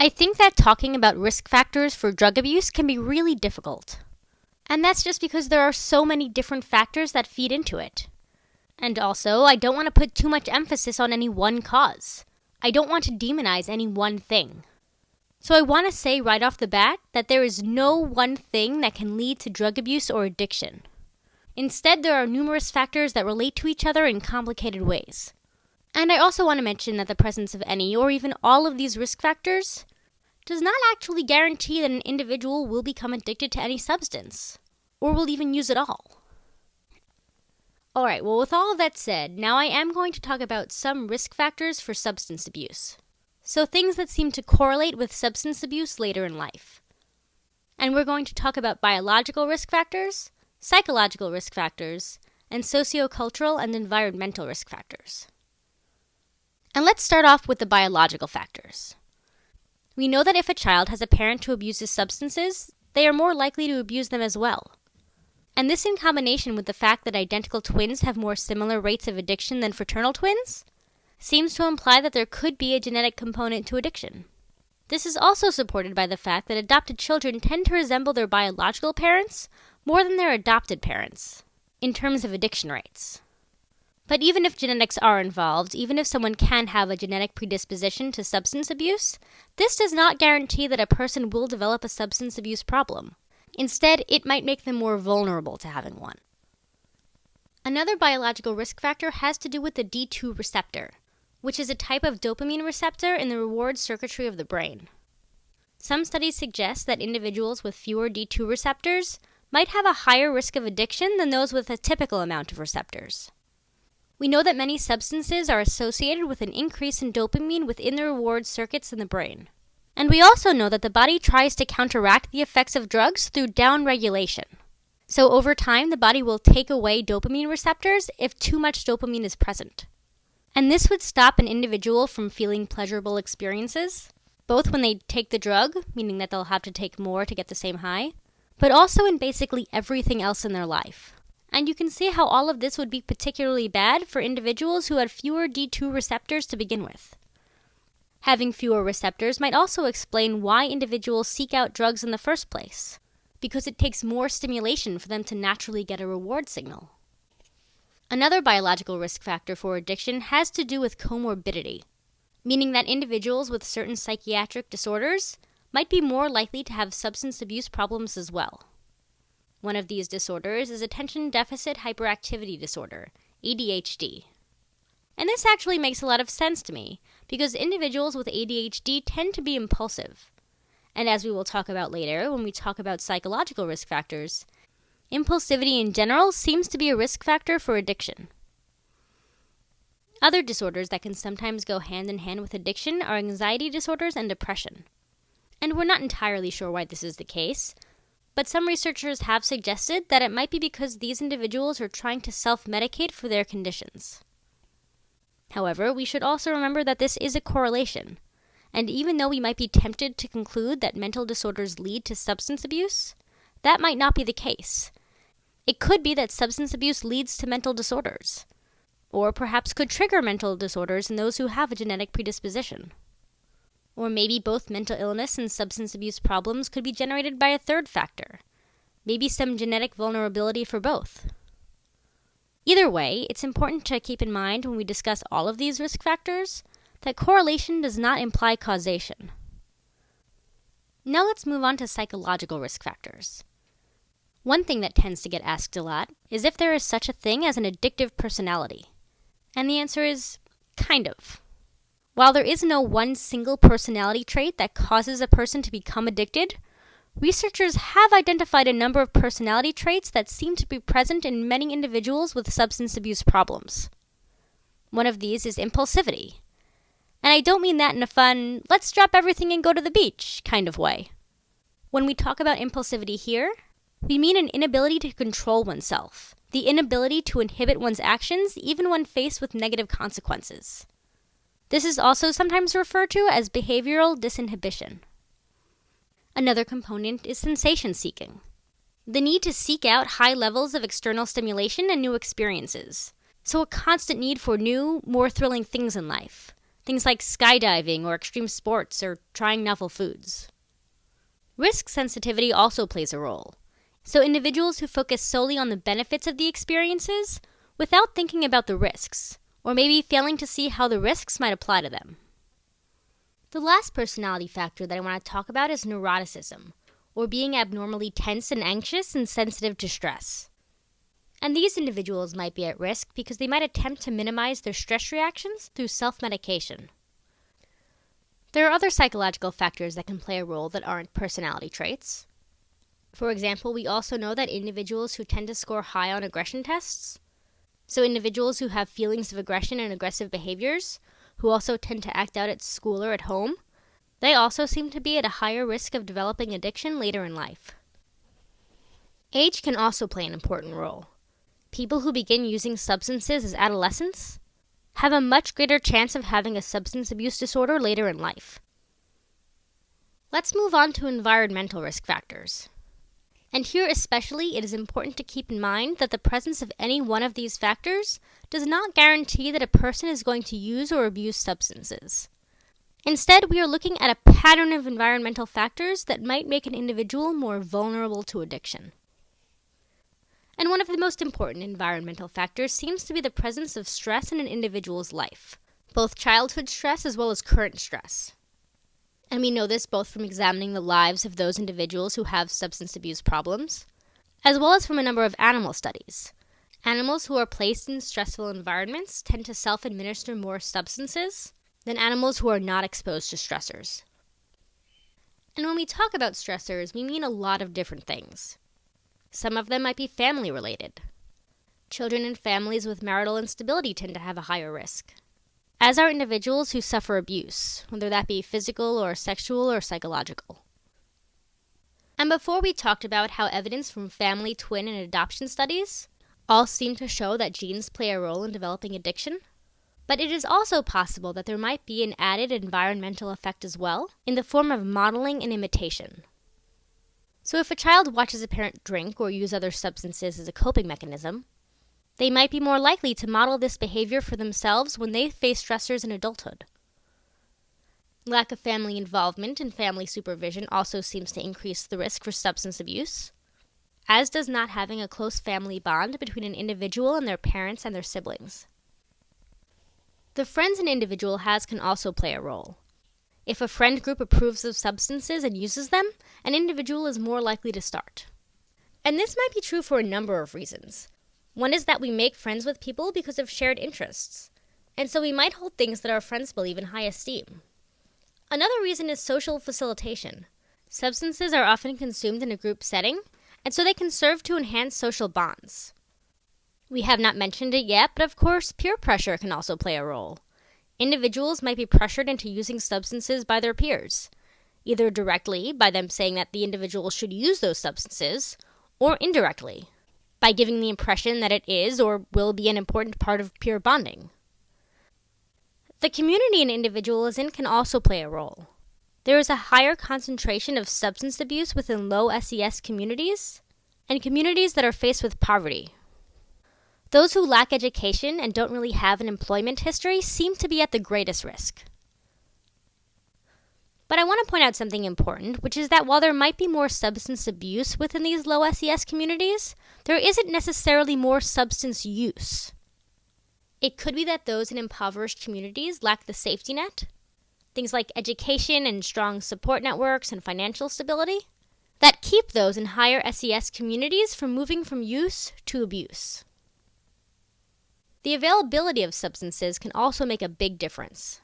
I think that talking about risk factors for drug abuse can be really difficult. And that's just because there are so many different factors that feed into it. And also, I don't want to put too much emphasis on any one cause. I don't want to demonize any one thing. So I want to say right off the bat that there is no one thing that can lead to drug abuse or addiction. Instead, there are numerous factors that relate to each other in complicated ways. And I also want to mention that the presence of any or even all of these risk factors does not actually guarantee that an individual will become addicted to any substance, or will even use it all. Alright, well, with all of that said, now I am going to talk about some risk factors for substance abuse. So things that seem to correlate with substance abuse later in life. And we're going to talk about biological risk factors, psychological risk factors, and sociocultural and environmental risk factors. And let's start off with the biological factors. We know that if a child has a parent who abuses substances, they are more likely to abuse them as well. And this in combination with the fact that identical twins have more similar rates of addiction than fraternal twins, seems to imply that there could be a genetic component to addiction. This is also supported by the fact that adopted children tend to resemble their biological parents more than their adopted parents, in terms of addiction rates. But even if genetics are involved, even if someone can have a genetic predisposition to substance abuse, this does not guarantee that a person will develop a substance abuse problem. Instead, it might make them more vulnerable to having one. Another biological risk factor has to do with the D2 receptor, which is a type of dopamine receptor in the reward circuitry of the brain. Some studies suggest that individuals with fewer D2 receptors might have a higher risk of addiction than those with a typical amount of receptors. We know that many substances are associated with an increase in dopamine within the reward circuits in the brain. And we also know that the body tries to counteract the effects of drugs through downregulation. So over time, the body will take away dopamine receptors if too much dopamine is present. And this would stop an individual from feeling pleasurable experiences, both when they take the drug, meaning that they'll have to take more to get the same high, but also in basically everything else in their life. And you can see how all of this would be particularly bad for individuals who had fewer D2 receptors to begin with. Having fewer receptors might also explain why individuals seek out drugs in the first place, because it takes more stimulation for them to naturally get a reward signal. Another biological risk factor for addiction has to do with comorbidity, meaning that individuals with certain psychiatric disorders might be more likely to have substance abuse problems as well. One of these disorders is attention deficit hyperactivity disorder, ADHD. And this actually makes a lot of sense to me, because individuals with ADHD tend to be impulsive. And as we will talk about later when we talk about psychological risk factors, impulsivity in general seems to be a risk factor for addiction. Other disorders that can sometimes go hand in hand with addiction are anxiety disorders and depression. And we're not entirely sure why this is the case, but some researchers have suggested that it might be because these individuals are trying to self-medicate for their conditions. However, we should also remember that this is a correlation, and even though we might be tempted to conclude that mental disorders lead to substance abuse, that might not be the case. It could be that substance abuse leads to mental disorders, or perhaps could trigger mental disorders in those who have a genetic predisposition. Or maybe both mental illness and substance abuse problems could be generated by a third factor, maybe some genetic vulnerability for both. Either way, it's important to keep in mind when we discuss all of these risk factors that correlation does not imply causation. Now let's move on to psychological risk factors. One thing that tends to get asked a lot is if there is such a thing as an addictive personality. And the answer is, kind of. While there is no one single personality trait that causes a person to become addicted, researchers have identified a number of personality traits that seem to be present in many individuals with substance abuse problems. One of these is impulsivity. And I don't mean that in a fun, let's drop everything and go to the beach kind of way. When we talk about impulsivity here, we mean an inability to control oneself, the inability to inhibit one's actions even when faced with negative consequences. This is also sometimes referred to as behavioral disinhibition. Another component is sensation seeking, the need to seek out high levels of external stimulation and new experiences, so a constant need for new, more thrilling things in life, things like skydiving or extreme sports or trying novel foods. Risk sensitivity also plays a role. So individuals who focus solely on the benefits of the experiences without thinking about the risks, or maybe failing to see how the risks might apply to them. The last personality factor that I want to talk about is neuroticism, or being abnormally tense and anxious and sensitive to stress. And these individuals might be at risk because they might attempt to minimize their stress reactions through self-medication. There are other psychological factors that can play a role that aren't personality traits. For example, we also know that individuals who tend to score high on aggression tests, so individuals who have feelings of aggression and aggressive behaviors, who also tend to act out at school or at home, they also seem to be at a higher risk of developing addiction later in life. Age can also play an important role. People who begin using substances as adolescents have a much greater chance of having a substance abuse disorder later in life. Let's move on to environmental risk factors. And here especially, it is important to keep in mind that the presence of any one of these factors does not guarantee that a person is going to use or abuse substances. Instead, we are looking at a pattern of environmental factors that might make an individual more vulnerable to addiction. And one of the most important environmental factors seems to be the presence of stress in an individual's life, both childhood stress as well as current stress. And we know this both from examining the lives of those individuals who have substance abuse problems, as well as from a number of animal studies. Animals who are placed in stressful environments tend to self-administer more substances than animals who are not exposed to stressors. And when we talk about stressors, we mean a lot of different things. Some of them might be family-related. Children in families with marital instability tend to have a higher risk, as are individuals who suffer abuse, whether that be physical or sexual or psychological. And before we talked about how evidence from family, twin, and adoption studies all seem to show that genes play a role in developing addiction, but it is also possible that there might be an added environmental effect as well, in the form of modeling and imitation. So if a child watches a parent drink or use other substances as a coping mechanism, they might be more likely to model this behavior for themselves when they face stressors in adulthood. Lack of family involvement and family supervision also seems to increase the risk for substance abuse, as does not having a close family bond between an individual and their parents and their siblings. The friends an individual has can also play a role. If a friend group approves of substances and uses them, an individual is more likely to start. And this might be true for a number of reasons. One is that we make friends with people because of shared interests, and so we might hold things that our friends believe in high esteem. Another reason is social facilitation. Substances are often consumed in a group setting, and so they can serve to enhance social bonds. We have not mentioned it yet, but of course, peer pressure can also play a role. Individuals might be pressured into using substances by their peers, either directly, by them saying that the individual should use those substances, or indirectly, by giving the impression that it is or will be an important part of peer bonding. The community an individual is in can also play a role. There is a higher concentration of substance abuse within low SES communities, and communities that are faced with poverty. Those who lack education and don't really have an employment history seem to be at the greatest risk. But I want to point out something important, which is that while there might be more substance abuse within these low SES communities, there isn't necessarily more substance use. It could be that those in impoverished communities lack the safety net, things like education and strong support networks and financial stability, that keep those in higher SES communities from moving from use to abuse. The availability of substances can also make a big difference.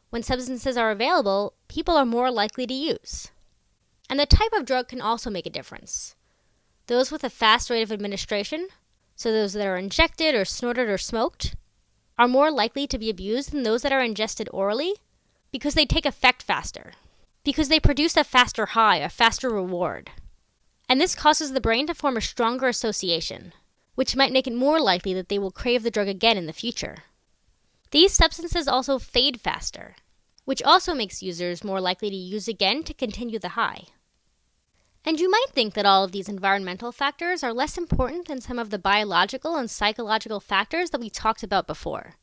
When substances are available, people are more likely to use. And the type of drug can also make a difference. Those with a fast rate of administration, so those that are injected or snorted or smoked, are more likely to be abused than those that are ingested orally because they take effect faster, because they produce a faster high, a faster reward. And this causes the brain to form a stronger association, which might make it more likely that they will crave the drug again in the future. These substances also fade faster, which also makes users more likely to use again to continue the high. And you might think that all of these environmental factors are less important than some of the biological and psychological factors that we talked about before.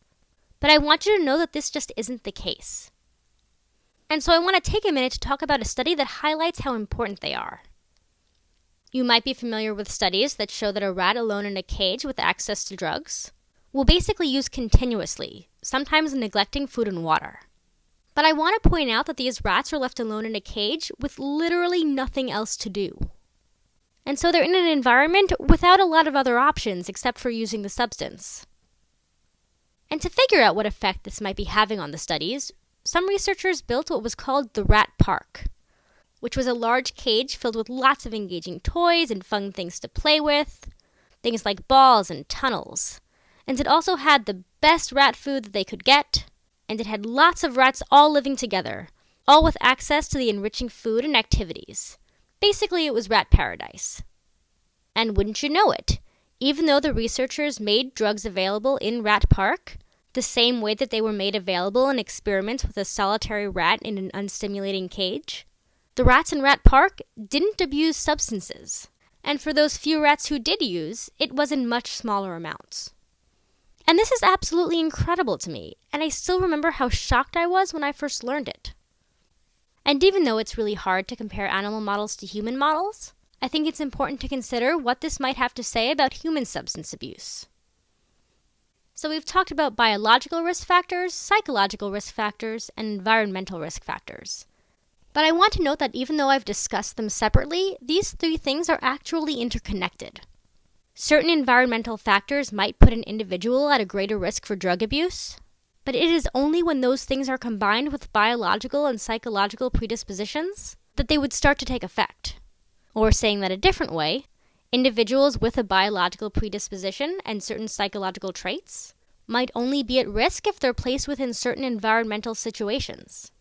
But I want you to know that this just isn't the case. And so I want to take a minute to talk about a study that highlights how important they are. You might be familiar with studies that show that a rat alone in a cage with access to drugs will basically use continuously, sometimes neglecting food and water. But I want to point out that these rats are left alone in a cage with literally nothing else to do. And so they're in an environment without a lot of other options except for using the substance. And to figure out what effect this might be having on the studies, some researchers built what was called the Rat Park, which was a large cage filled with lots of engaging toys and fun things to play with, things like balls and tunnels. And it also had the best rat food that they could get, and it had lots of rats all living together, all with access to the enriching food and activities. Basically, it was rat paradise. And wouldn't you know it, even though the researchers made drugs available in Rat Park, the same way that they were made available in experiments with a solitary rat in an unstimulating cage, the rats in Rat Park didn't abuse substances. And for those few rats who did use, it was in much smaller amounts. And this is absolutely incredible to me, and I still remember how shocked I was when I first learned it. And even though it's really hard to compare animal models to human models, I think it's important to consider what this might have to say about human substance abuse. So we've talked about biological risk factors, psychological risk factors, and environmental risk factors. But I want to note that even though I've discussed them separately, these three things are actually interconnected. Certain environmental factors might put an individual at a greater risk for drug abuse, but it is only when those things are combined with biological and psychological predispositions that they would start to take effect. Or saying that a different way, individuals with a biological predisposition and certain psychological traits might only be at risk if they're placed within certain environmental situations.